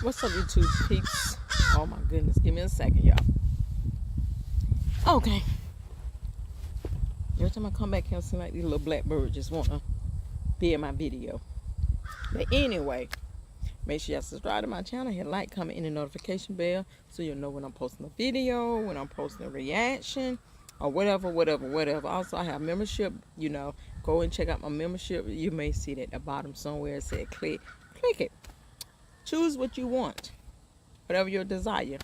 What's up, YouTube peeps? Oh my goodness, give me a second, y'all. Okay. Every time I come back here, it seems like these little black birds just want to be in my video. But anyway, make sure y'all subscribe to my channel, hit like, comment, and the notification bell so you'll know when I'm posting a video, when I'm posting a reaction, or whatever. Also, I have membership. Go and check out my membership. You may see it at the bottom somewhere. It said click it. Choose what you want, whatever your desire,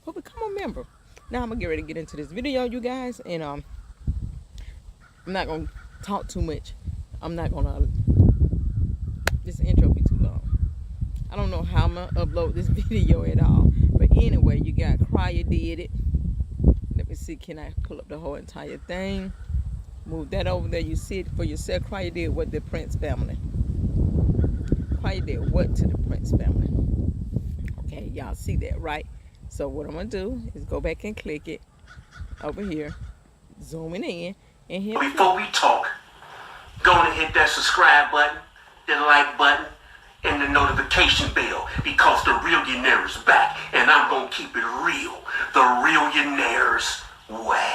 but become a member. Now I'm gonna get ready to get into this video, you guys, and I'm not gonna talk too much. I'm not gonna, this intro be too long. I don't know how I'm gonna upload this video at all, but anyway, you got Cryer did it. Let me see, can I pull up the whole entire thing? Move that over there. You see it for yourself. Cryer did what the Prince family. Cryer did what to the Prince family? Okay, y'all see that, right? So what I'm gonna do is go back and click it over here, zooming in, and hit. Before we talk, go and hit that subscribe button, the like button, and the notification bell, because the Realionaire is back, and I'm gonna keep it real, the Realionaire's way.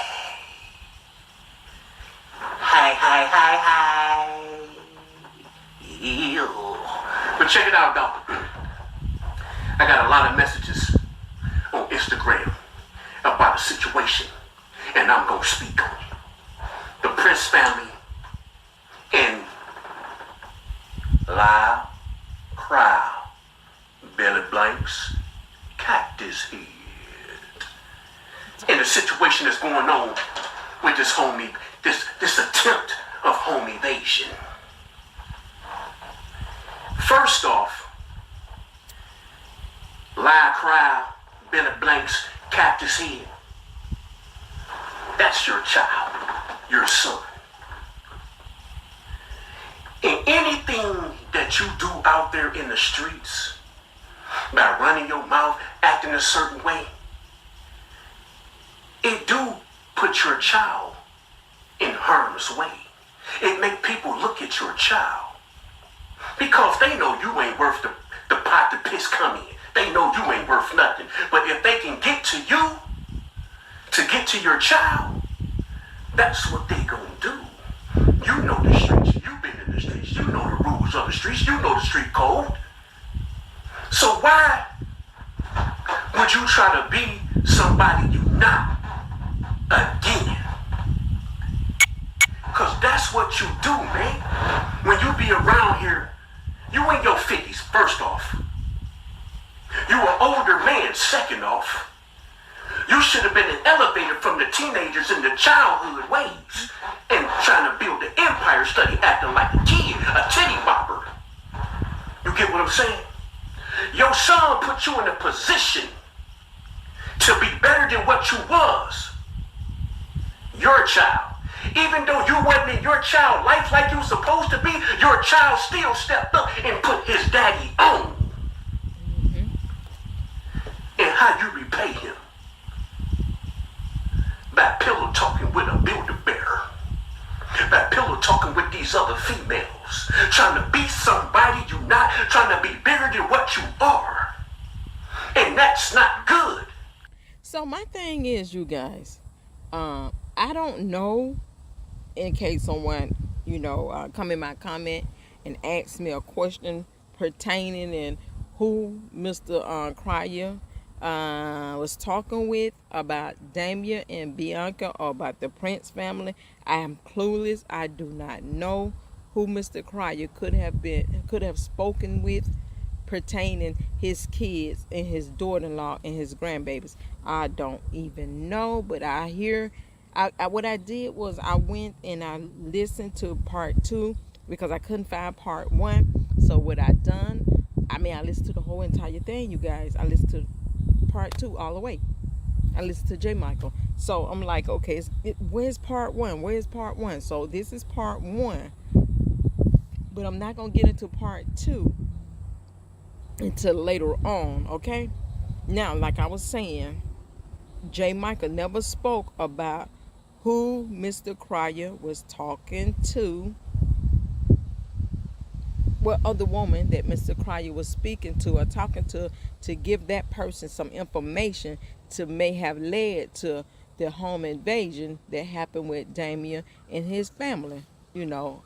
Hi. Ew. But check it out, though. I got a lot of messages on Instagram about a situation, and I'm going to speak on it. The Prince family in Live, Crowd, Belly Blanks, Cactus Head. And the situation that's going on with this homie, this attempt of home evasion. First off, Live, Crowd, Belly Blanks, Cactus Head. That's your child, your son. And anything that you do out there in the streets, by running your mouth, acting a certain way, it do put your child in harm's way. It make people look at your child, because they know you ain't worth the pot the piss come in. They know you ain't worth nothing. But if they can get to you, to get to your child, that's what they gonna do. You know the streets. You've been in the streets. You know the rules of the streets. You know the street code. So why would you try to be somebody you not again? Because that's what you do, man. When you be around here, you in your 50s, first off. You an older man, second off. You should have been elevated from the teenagers in the childhood ways and trying to build the empire, study acting like a kid, a titty bopper. You get what I'm saying? Your son put you in a position to be better than what you was. Your child. Even though you wasn't in your child life like you was supposed to be, your child still stepped up and put his daddy on. And how you repay him? By pillow talking with a Build-A-Bear. By pillow talking with these other females. Trying to be somebody you not. Trying to be bigger than what you are. And that's not good. So my thing is, you guys, I don't know, in case someone, come in my comment and ask me a question pertaining in who Mr. Cryer was talking with about Damia and Bianca, or about the Prince family. I am clueless. I do not know who Mr. Cryer could have spoken with pertaining his kids and his daughter-in-law and his grandbabies. I don't even know, but I hear. What I did was I went and I listened to part 2 because I couldn't find part 1. So what I done, I listened to the whole entire thing, you guys. I listened to part 2 all the way. I listened to J. Michael. So I'm like, okay, where's part 1? Where's part 1? So this is part 1. But I'm not going to get into part 2 until later on, okay? Now, like I was saying, J. Michael never spoke about who Mr. Cryer was talking to what other woman that Mr. Cryer was speaking to or talking to give that person some information to may have led to the home invasion that happened with Damien and his family. You know,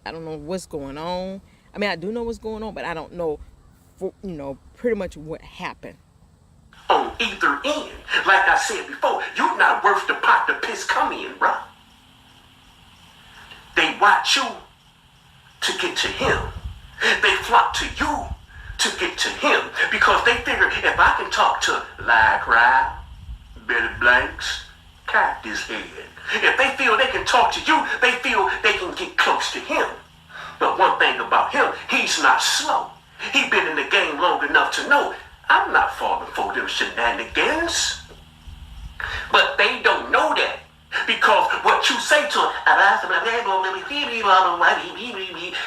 I don't know what's going on. I mean, I do know what's going on, but I don't know, pretty much what happened. On either end, like I said before, you're not worth the pot the piss come in, bro. They watch you to get to him. They flock to you to get to him because they figure if I can talk to MR.CRYER, Billy Blanks, Cactus Head, if they feel they can talk to you, they feel they can get close to him. But one thing about him, he's not slow. He's been in the game long enough to know I'm not falling for them shenanigans. But they don't know that. Because what you say to them,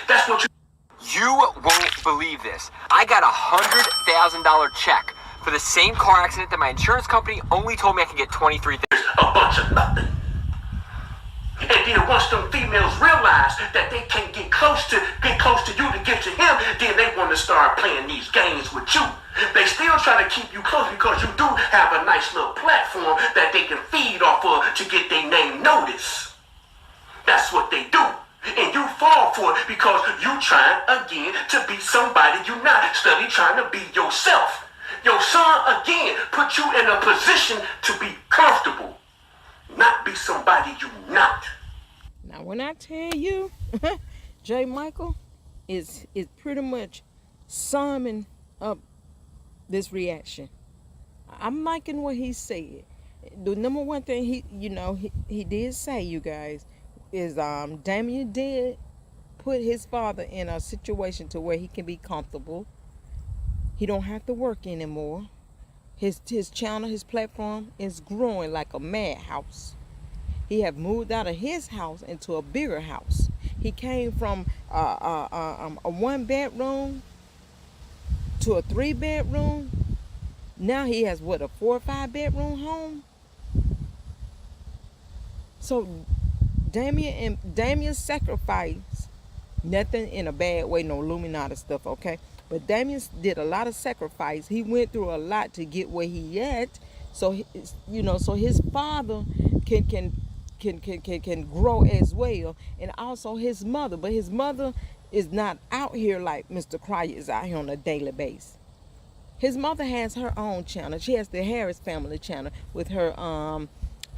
that's what you... You won't believe this. I got $100,000 check for the same car accident that my insurance company only told me I could get $23,000. A bunch of nothing. And then once them females realize that they can't get close to you to get to him, then they want to start playing these games with you. They still try to keep you close because you do have a nice little platform that they can feed off of to get their name noticed. That's what they do. And you fall for it because you trying again to be somebody you not. Study trying to be yourself. Your son again put you in a position to be comfortable, not be somebody you not. Now when I tell you, J. Michael is pretty much summing up this reaction. I'm liking what he said. The number one thing he did say, you guys, is Damien did put his father in a situation to where he can be comfortable. He don't have to work anymore. His channel, his platform is growing like a madhouse. He have moved out of his house into a bigger house. He came from a 1-bedroom to a 3-bedroom. Now he has what, a 4 or 5-bedroom home? So Damien sacrificed, nothing in a bad way, no Illuminati stuff, okay? But Damien did a lot of sacrifice. He went through a lot to get where he at. So so his father can grow as well, and also his mother. But his mother is not out here like Mr. Cryer is out here on a daily basis. His mother has her own channel. She has the Harris family channel with her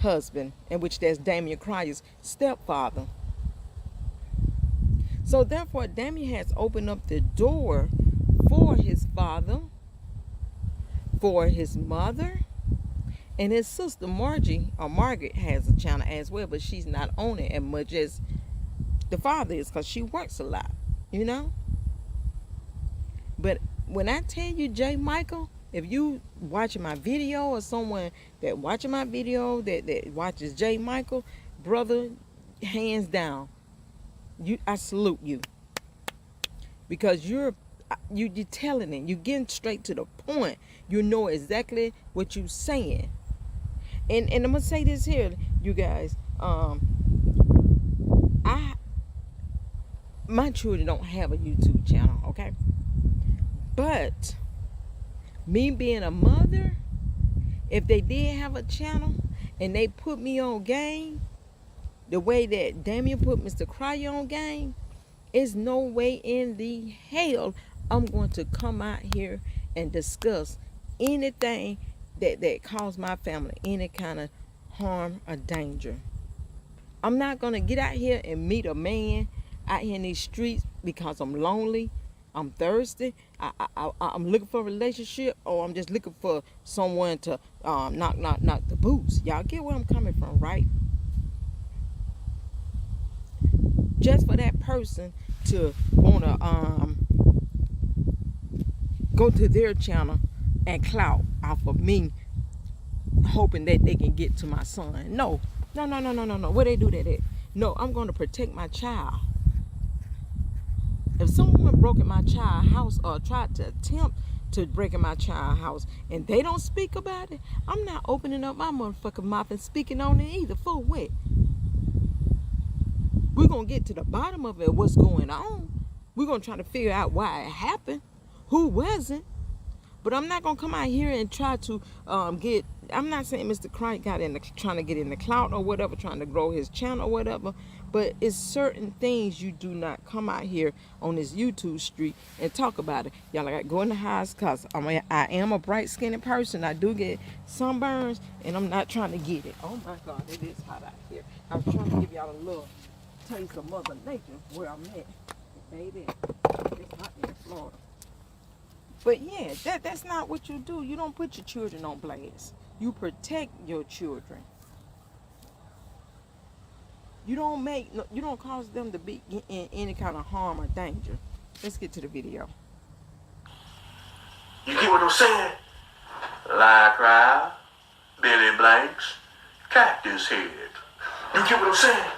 husband, in which there's Damien Cryer's stepfather. So therefore, Damien has opened up the door for his father, for his mother, and his sister Margaret has a channel as well, but she's not on it as much as the father is because she works a lot, But when I tell you, J. Michael, if you watching my video or someone that watching my video that watches J. Michael, brother, hands down, I salute you. Because you're telling it. You're getting straight to the point. You know exactly what you're saying. And I'm gonna say this here, you guys. My children don't have a YouTube channel, okay? But me being a mother, if they did have a channel and they put me on game the way that Damien put Mr. Cryer on game, there's no way in the hell I'm going to come out here and discuss anything that caused my family any kind of harm or danger. I'm not going to get out here and meet a man out here in these streets because I'm lonely, I'm thirsty, I'm looking for a relationship, or I'm just looking for someone to knock the boots. Y'all get where I'm coming from, right? Just for that person to want to go to their channel and clout off of me, hoping that they can get to my son. No. Where they do that at? No, I'm going to protect my child. If someone broke in my child's house or tried to attempt to break in my child's house and they don't speak about it, I'm not opening up my motherfucking mouth and speaking on it either. For what? We're going to get to the bottom of it, what's going on. We're going to try to figure out why it happened. Who wasn't? But I'm not going to come out here and try to get... I'm not saying Mr. Cryer got trying to get in the clout or whatever, trying to grow his channel or whatever. But it's certain things you do not come out here on this YouTube street and talk about it. Y'all got to go in the house because I am a bright-skinned person. I do get sunburns, and I'm not trying to get it. Oh, my God, it is hot out here. I was trying to give y'all a little taste of Mother Nature where I'm at. Baby, it's hot in Florida. But yeah, that's not what you do. You don't put your children on blast. You protect your children. You don't cause them to be in any kind of harm or danger. Let's get to the video. You get what I'm saying? MR.CRYER, Billy Blanks, Cactus Head. You get what I'm saying?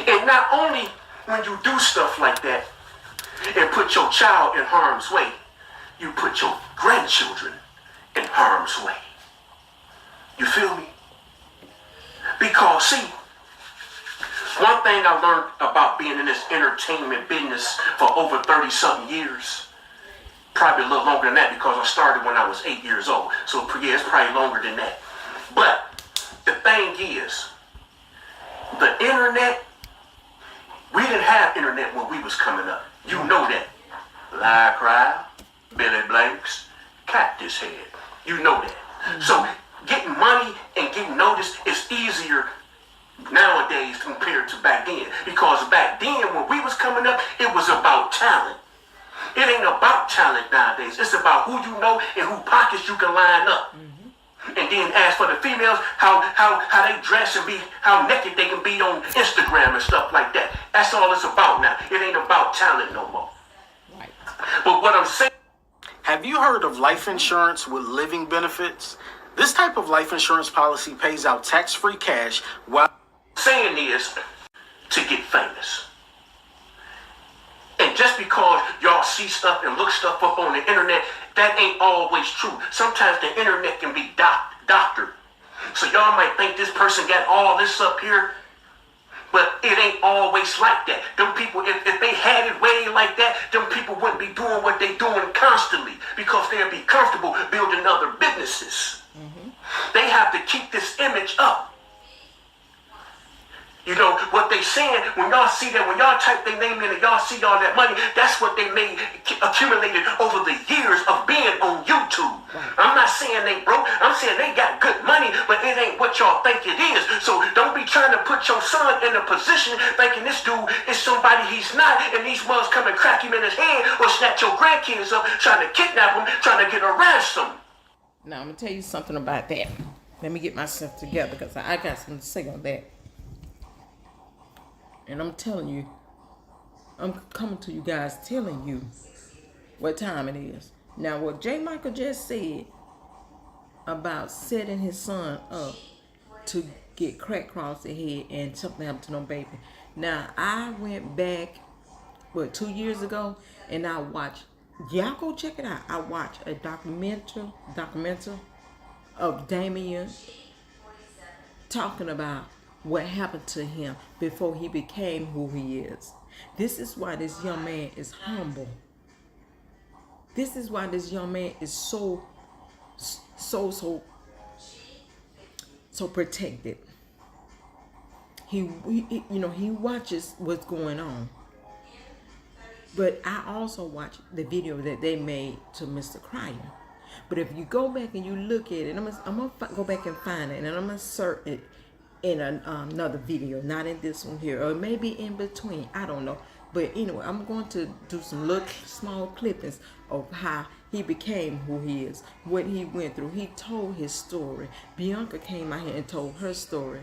And not only when you do stuff like that and put your child in harm's way, you put your grandchildren in harm's way. You feel me? Because, see, one thing I learned about being in this entertainment business for over 30-something years, probably a little longer than that because I started when I was 8 years old. So, yeah, it's probably longer than that. But the thing is, the internet, we didn't have internet when we was coming up. You know that. MR.CRYER, Billy Blanks, Cactus Head. You know that. So getting money and getting noticed is easier nowadays compared to back then. Because back then, when we was coming up, it was about talent. It ain't about talent nowadays. It's about who you know and who pockets you can line up. And then as for the females, how they dress and be, how naked they can be on Instagram and stuff like that. That's all it's about now. It ain't about talent no more. Right. But what I'm saying... Have you heard of life insurance with living benefits? This type of life insurance policy pays out tax-free cash while... saying is to get famous. And just because y'all see stuff and look stuff up on the internet, that ain't always true. Sometimes the internet can be doctored. So y'all might think this person got all this up here, but it ain't always like that. Them people, if they had it way like that, them people wouldn't be doing what they doing constantly because they'll be comfortable building other businesses. They have to keep this image up. You know, what they saying, when y'all see that, when y'all type their name in and y'all see all that money, that's what they made, accumulated over the years of being on YouTube. I'm not saying they broke, I'm saying they got good money, but it ain't what y'all think it is. So don't be trying to put your son in a position thinking this dude is somebody he's not, and these mothers come and crack him in his hand or snatch your grandkids up, trying to kidnap him, trying to get a ransom. Now, I'm going to tell you something about that. Let me get myself together because I got something to say on that. And I'm telling you, I'm coming to you guys telling you what time it is. Now, what J. Michael just said about setting his son up to get crack across the head and something happened to no baby. Now, I went back, 2 years ago, and I watched, y'all go check it out. I watched a documentary of Damien talking about what happened to him before he became who he is. This is why this young man is humble. This is why this young man is so protected. He watches what's going on. But I also watched the video that they made to Mr. Cryer. But if you go back and you look at it, I'm gonna go back and find it, and I'm gonna search it in another video, not in this one here, or maybe in between, I don't know. But anyway, I'm going to do some little small clippings of how he became who he is, what he went through. He told his story. Bianca came out here and told her story.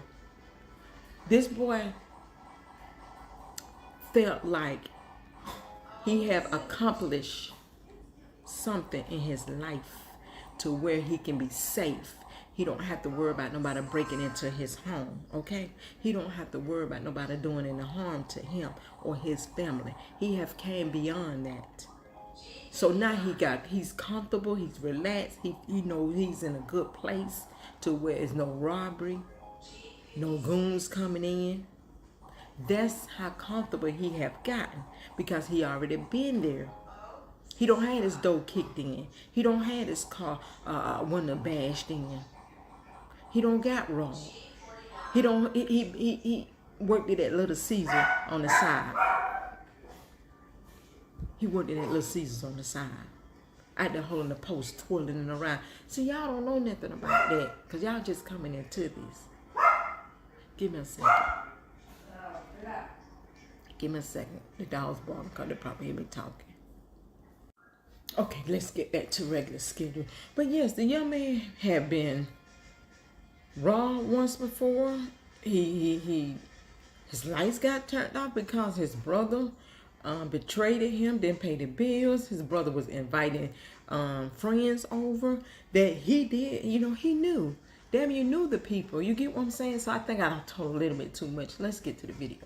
This boy felt like he had accomplished something in his life to where he can be safe. He don't have to worry about nobody breaking into his home, okay? He don't have to worry about nobody doing any harm to him or his family. He have came beyond that. So now he's comfortable, he's relaxed, he knows he's in a good place to where there's no robbery, no goons coming in. That's how comfortable he have gotten because he already been there. He don't have his door kicked in. He don't have his car window bashed in. He don't got robbed. He don't. He worked at that Little Caesar on the side. He worked at that Little Caesars on the side. Out there holding the post, twirling it around. See, y'all don't know nothing about that because y'all just coming into this. Give me a second. Give me a second. The dog's barking because they probably hear me talking. Okay, let's get back to regular schedule. But yes, the young man had been robbed once before. His lights got turned off because his brother betrayed him, didn't pay the bills. His brother was inviting friends over that he did. You know, he knew. Damn, you knew the people. You get what I'm saying? So I think I told a little bit too much. Let's get to the video.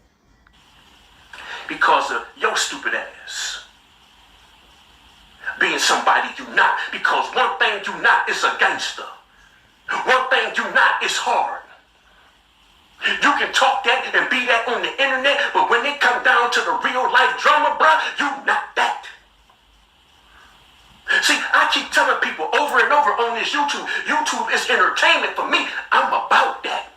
Because of your stupid ass. Being somebody you not. Because one thing you not is a gangster. One thing you not is hard. You can talk that and be that on the internet, but when it come down to the real life drama, bruh, you not that. See, I keep telling people over and over on this YouTube, YouTube is entertainment for me. I'm about that.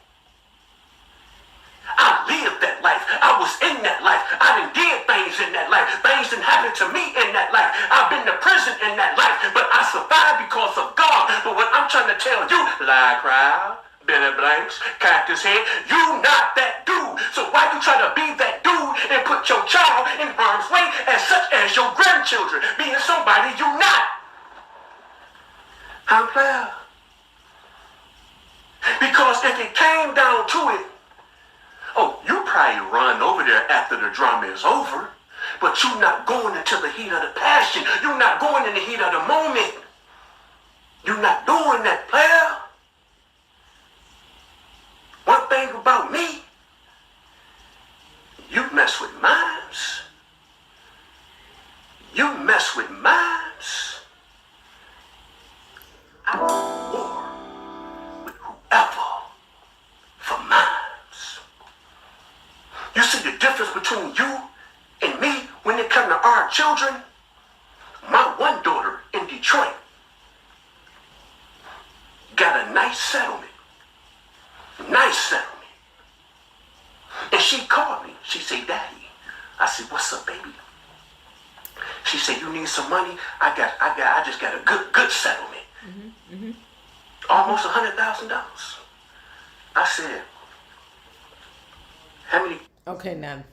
I lived that life. I was in that life. I done did things in that life. Things done happened to me in that life. I've been to prison in that life, but I survived because of God. But what I'm trying to tell you, lie, crowd, Billy Blanks, Cactus Head, you not that dude. So why you try to be that dude and put your child in harm's way as such as your grandchildren, being somebody you not? How fair? Because if it came down to it, oh, you probably run over there after the drama is over, but you not going into the heat of the passion. You not going in the heat of the moment. You not doing that, player. One thing about me, you mess with mimes. You mess with mimes. I will war with whoever for mimes. You see the difference between you and me when it comes to our children? My one daughter in Detroit got a nice settlement. Nice settlement. And she called me. She said, Daddy. I said, what's up, baby? She said, you need some money? I just got a good settlement. Almost $100,000. I said, how many? Okay, now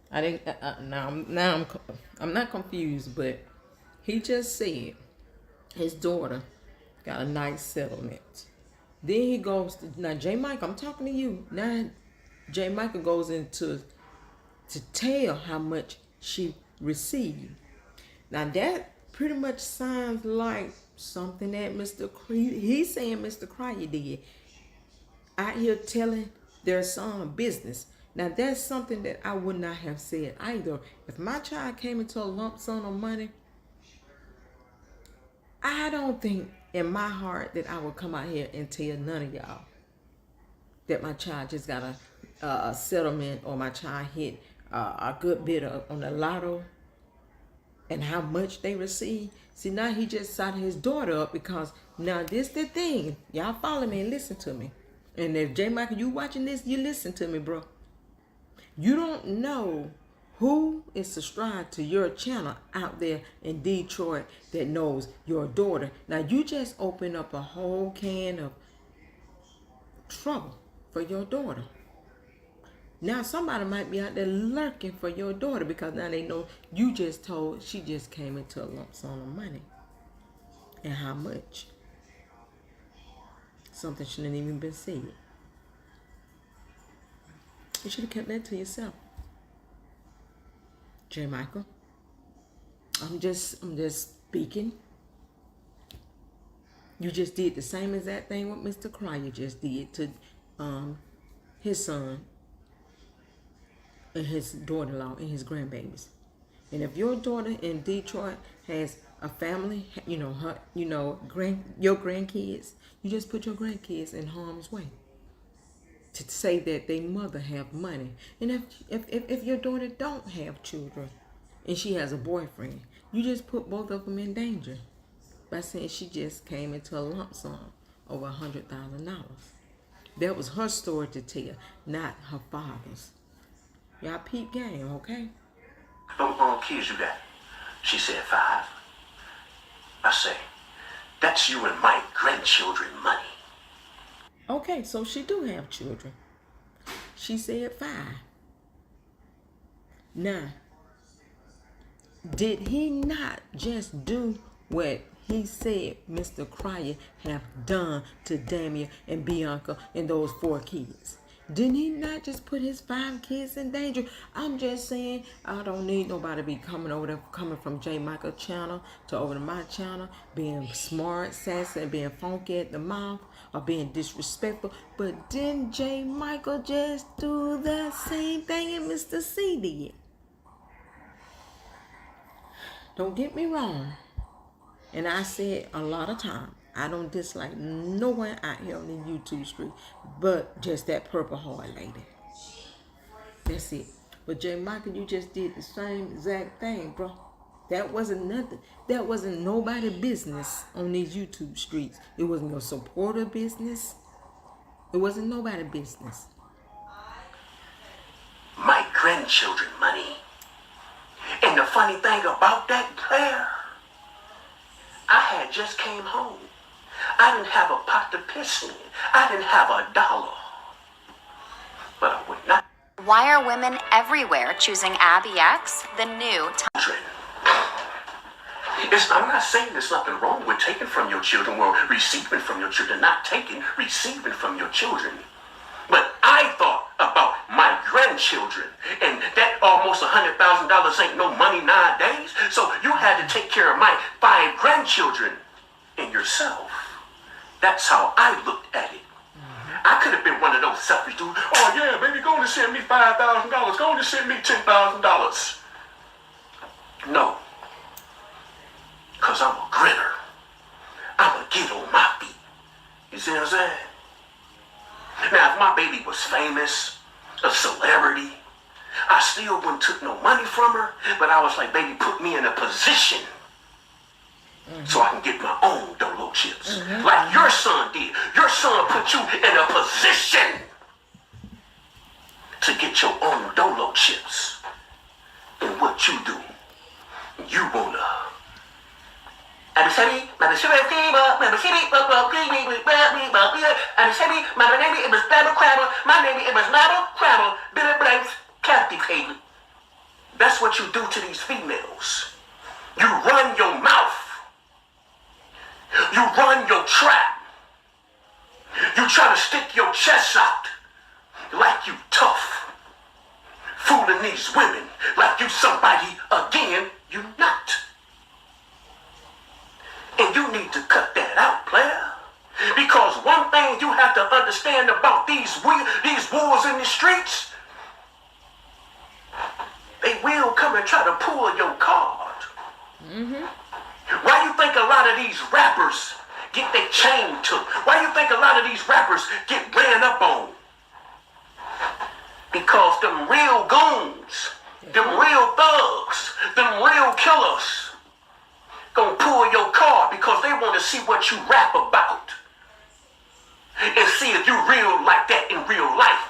I didn't. I'm not confused, but he just said his daughter got a nice settlement. Then he goes to, now J. Michael, I'm talking to you. Now J. Michael goes into to tell how much she received. Now that pretty much sounds like something that Mr. He's saying Mr. Cryer did. Out here telling their son business. Now that's something that I would not have said either. If my child came into a lump sum of money, I don't think in my heart that I would come out here and tell none of y'all that my child just got a settlement or my child hit a good bit on the lotto and how much they receive. See, now he just signed his daughter up because now this the thing. Y'all follow me and listen to me. And if J. Michael, you watching this, you listen to me, bro. You don't know who is subscribed to your channel out there in Detroit that knows your daughter. Now, you just open up a whole can of trouble for your daughter. Now, somebody might be out there lurking for your daughter because now they know you just told she just came into a lump sum of money. And how much? Something shouldn't even been said. You should have kept that to yourself. J. Michael, I'm just speaking. You just did the same exact thing what Mr. Cryer just did to his son and his daughter-in-law and his grandbabies. And if your daughter in Detroit has a family, your grandkids, you just put your grandkids in harm's way. to say that their mother have money. And if your daughter don't have children and she has a boyfriend, you just put both of them in danger by saying she just came into a lump sum over $100,000. That was her story to tell, not her father's. Y'all peep game, okay? How many kids you got? She said 5. I say, that's you and my grandchildren money. Okay, so she do have children. She said 5. Now, did he not just do what he said Mr. Cryer have done to Damia and Bianca and those 4 kids? Didn't he not just put his 5 kids in danger? I'm just saying, I don't need nobody to be coming over there, coming from J. Michael channel to over to my channel, being smart, sassy, and being funky at the mouth, or being disrespectful. But didn't J. Michael just do the same thing and Mr. C did? Don't get me wrong. And I said a lot of times, I don't dislike no one out here on the YouTube street, but just that Purple Heart lady. That's it. But J. Michael, you just did the same exact thing, bro. That wasn't nothing. That wasn't nobody's business on these YouTube streets. It wasn't your supporter business. It wasn't nobody's business. My grandchildren money. And the funny thing about that, Claire, I had just came home. I didn't have a pot to piss in. I didn't have $1. But I would not. Why are women everywhere choosing Abby X, the new Children. I'm not saying there's nothing wrong with taking from your children or receiving from your children. Not taking, receiving from your children. But I thought about my grandchildren, and that almost $100,000 ain't no money nowadays. So you had to take care of my 5 grandchildren and yourself. That's how I looked at it. I could have been one of those selfish dudes. Oh yeah, baby, go on and send me $5,000. Go on and send me $10,000. No, cause I'm a grinner. I'ma get on my feet. You see what I'm saying? Now, if my baby was famous, a celebrity, I still wouldn't took no money from her, but I was like, baby, put me in a position so I can get my own Dolo chips. Like your son did. Your son put you in a position to get your own Dolo chips. And what you do, you wanna my name is Billy Blanks, captivated. That's what you do to these females. You run your mouth. You run your trap. You try to stick your chest out like you tough. Fooling these women like you somebody again, you not. And you need to cut that out, player. Because one thing you have to understand about these wolves in the streets, they will come and try to pull your card. Why you think a lot of these rappers get their chain took? Why you think a lot of these rappers get ran up on? Because them real goons, them real thugs, them real killers gonna pull your card because they want to see what you rap about and see if you real like that in real life.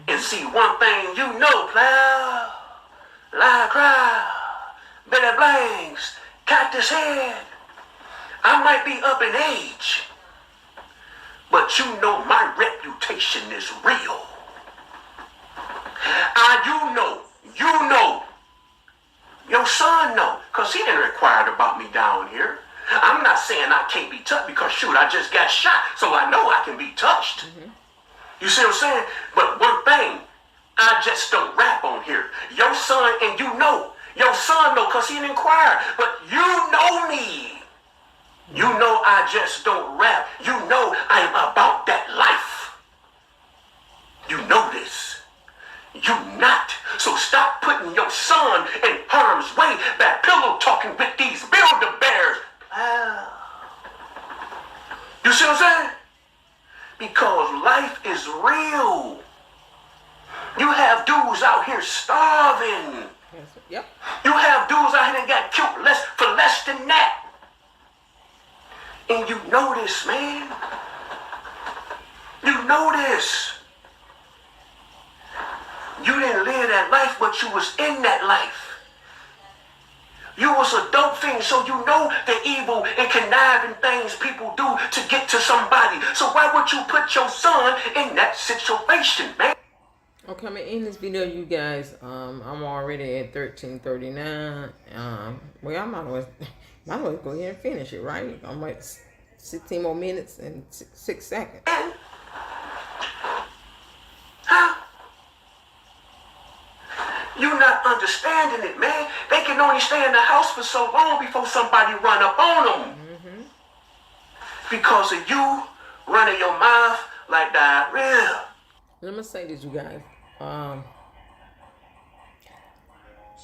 And see one thing you know, player, like cry, Billy Blanks, Cactus Head. I might be up in age, but you know my reputation is real. You know. Your son know, because he didn't inquire about me down here. I'm not saying I can't be touched because, shoot, I just got shot, so I know I can be touched. You see what I'm saying? But one thing, I just don't rap on here. Your son, and you know, your son know because he didn't inquire, but you know me. You know I just don't rap. You know I am about that life. You know this. You not. So stop putting your son in harm's way by pillow talking with these Build-A-Bears. You see what I'm saying? Because life is real. You have dudes out here starving. Yep. You have dudes out here that got killed for less than that. And you know this, man. You know this. You didn't live that life, but you was in that life. You was a dope fiend, so you know the evil and conniving things people do to get to somebody. So why would you put your son in that situation, man? Okay, I'm gonna end this video, you guys. I'm already at 13:39. Well, I might as well go ahead and finish it, right? I'm at 16 more minutes and 6 seconds. Huh? You not understanding it, man. They can only stay in the house for so long before somebody run up on them. Because of you running your mouth like diarrhea. Let me say this, you guys.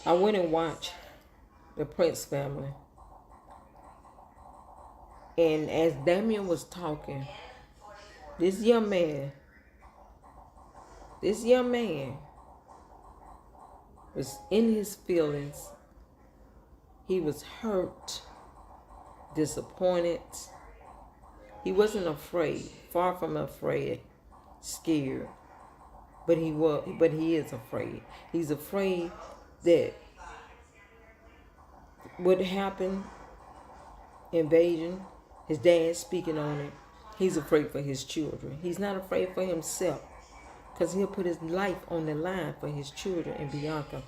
I went and watched the Prince family. And as Damien was talking, this young man was in his feelings. He was hurt, disappointed. He wasn't afraid, far from afraid, scared. But he is afraid. He's afraid that what happened, invasion, his dad speaking on it. He's afraid for his children. He's not afraid for himself, because he'll put his life on the line for his children and Bianca.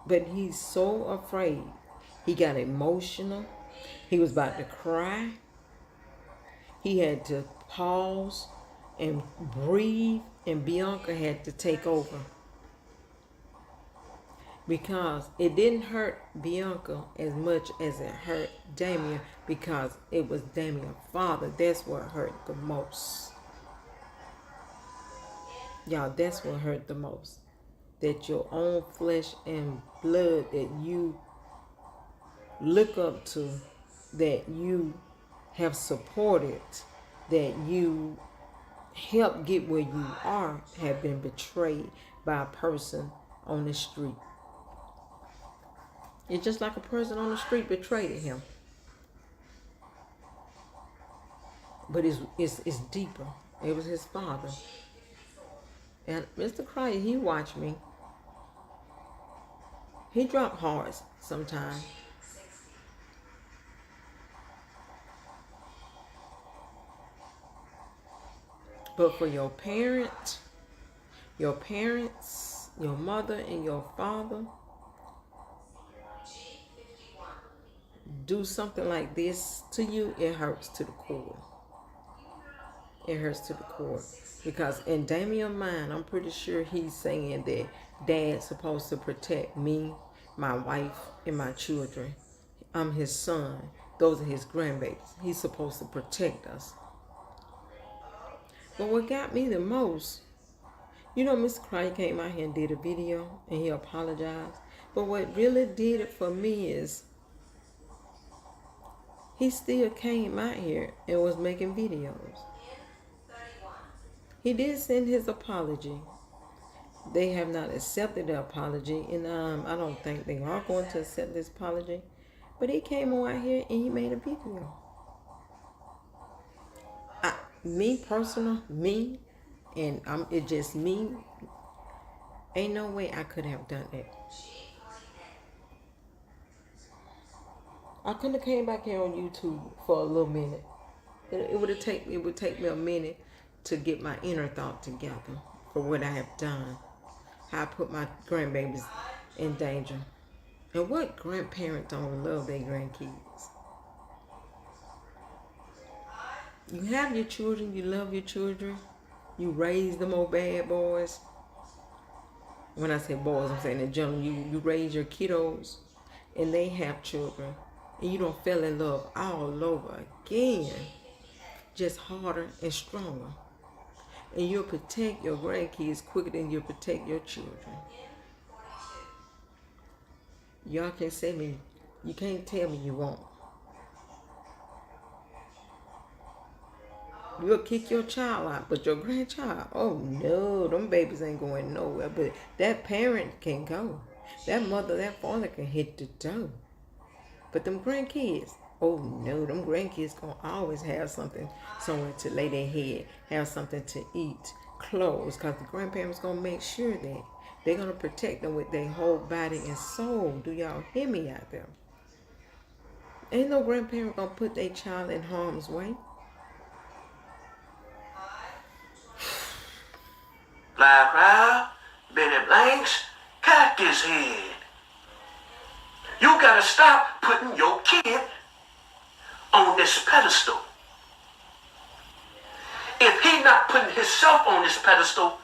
But he's so afraid. He got emotional. He was about to cry. He had to pause and breathe, and Bianca had to take over. Because it didn't hurt Bianca as much as it hurt Damien, because it was Damien's father. That's what hurt the most. Y'all, that's what hurt the most. That your own flesh and blood that you look up to, that you have supported, that you helped get where you are, have been betrayed by a person on the street. It's just like a person on the street betrayed him. But it's deeper. It was his father. And Mr. Cryer, he watched me. He dropped hard sometimes. But for your parents, your mother and your father, do something like this to you, it hurts to the core. It hurts to the core. Because in Damien's mind, I'm pretty sure he's saying that Dad's supposed to protect me, my wife, and my children. I'm his son. Those are his grandbabies. He's supposed to protect us. But what got me the most, you know, Mr. Cryer came out here and did a video and he apologized. But what really did it for me is he still came out here and was making videos. He did send his apology. They have not accepted the apology, and I don't think they are going to accept this apology. But he came on out here and he made a video. Me personal, me, and it's just me. Ain't no way I could have done that. I couldn't have came back here on YouTube for a little minute. It would take me a minute to get my inner thought together for what I have done. How I put my grandbabies in danger. And what grandparent don't love their grandkids? You have your children, you love your children, you raise them old bad boys. When I say boys, I'm saying in general, you raise your kiddos and they have children, and you don't fall in love all over again, just harder and stronger. And you'll protect your grandkids quicker than you'll protect your children. Y'all can say me, you can't tell me you won't. You'll kick your child out, but your grandchild, oh no, them babies ain't going nowhere. But that parent can go. That mother, that father can hit the door. But them grandkids, oh no, them grandkids gonna always have something somewhere to lay their head, have something to eat, clothes, because the grandparents gonna make sure that they're gonna protect them with their whole body and soul. Do y'all hear me out there? Ain't no grandparent gonna put their child in harm's way. Black Cryer, Betty Blanks, Cactus Head. You gotta stop putting your kid on this pedestal. If he not putting himself on this pedestal,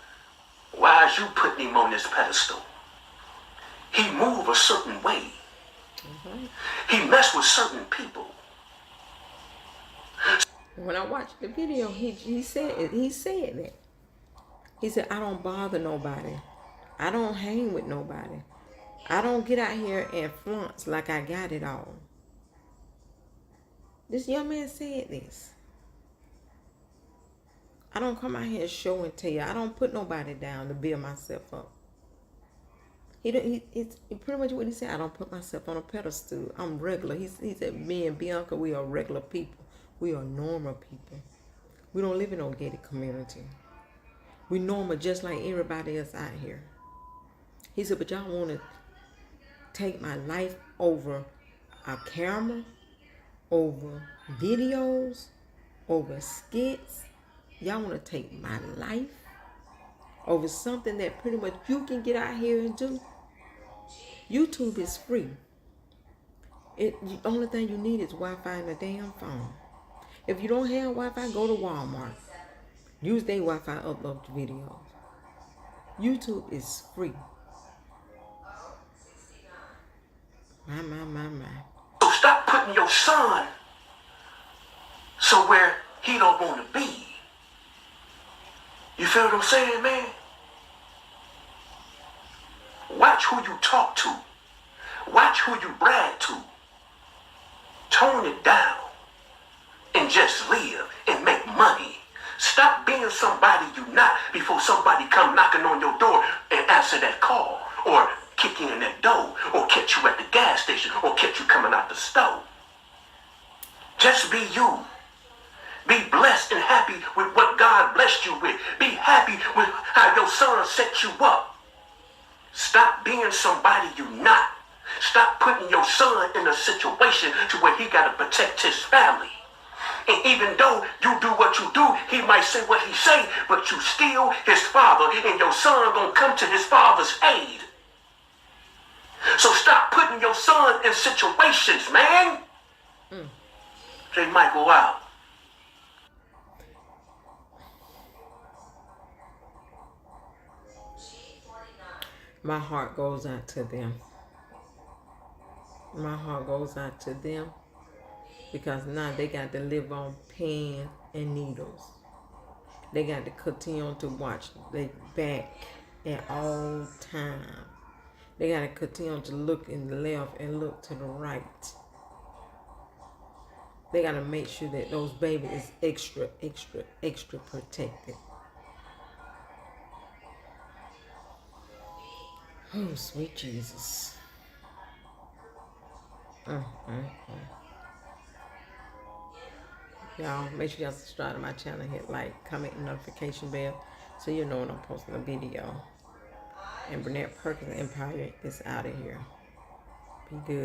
why is you putting him on this pedestal? He move a certain way. He mess with certain people. When I watched the video, he said that. He said, I don't bother nobody. I don't hang with nobody. I don't get out here and flaunt like I got it all. This young man said this. I don't come out here and show and tell. I don't put nobody down to build myself up. It's pretty much what he said. I don't put myself on a pedestal. I'm regular. He said, me and Bianca, we are regular people. We are normal people. We don't live in no gated community. We normal just like everybody else out here. He said, but y'all want to take my life over a camera, over videos, over skits. Y'all want to take my life over something that pretty much you can get out here and do. YouTube is free. The only thing you need is Wi-Fi and a damn phone. If you don't have Wi-Fi, go to Walmart. Use their Wi-Fi, upload the videos. YouTube is free. My. So stop putting your son somewhere he don't want to be. You feel what I'm saying, man? Watch who you talk to. Watch who you brag to. Tone it down and just live and make money. Stop being somebody you not before somebody come knocking on your door and answer that call, or kick you in that door, or catch you at the gas station, or catch you coming out the stove. Just be you. Be blessed and happy with what God blessed you with. Be happy with how your son set you up. Stop being somebody you not. Stop putting your son in a situation to where he got to protect his family. And even though you do what you do, he might say what he say, but you still his father, and your son gonna come to his father's aid. So stop putting your son in situations, man. J. Michael out. My heart goes out to them. My heart goes out to them because now they got to live on pins and needles. They got to continue to watch their back at all times. They got to continue to look in the left and look to the right. They got to make sure that those babies is extra protected. Oh, sweet Jesus. Y'all, make sure y'all subscribe to my channel, hit like, comment, and notification bell so you know when I'm posting a video. And Burnett Perkins Empire is out of here. Be good.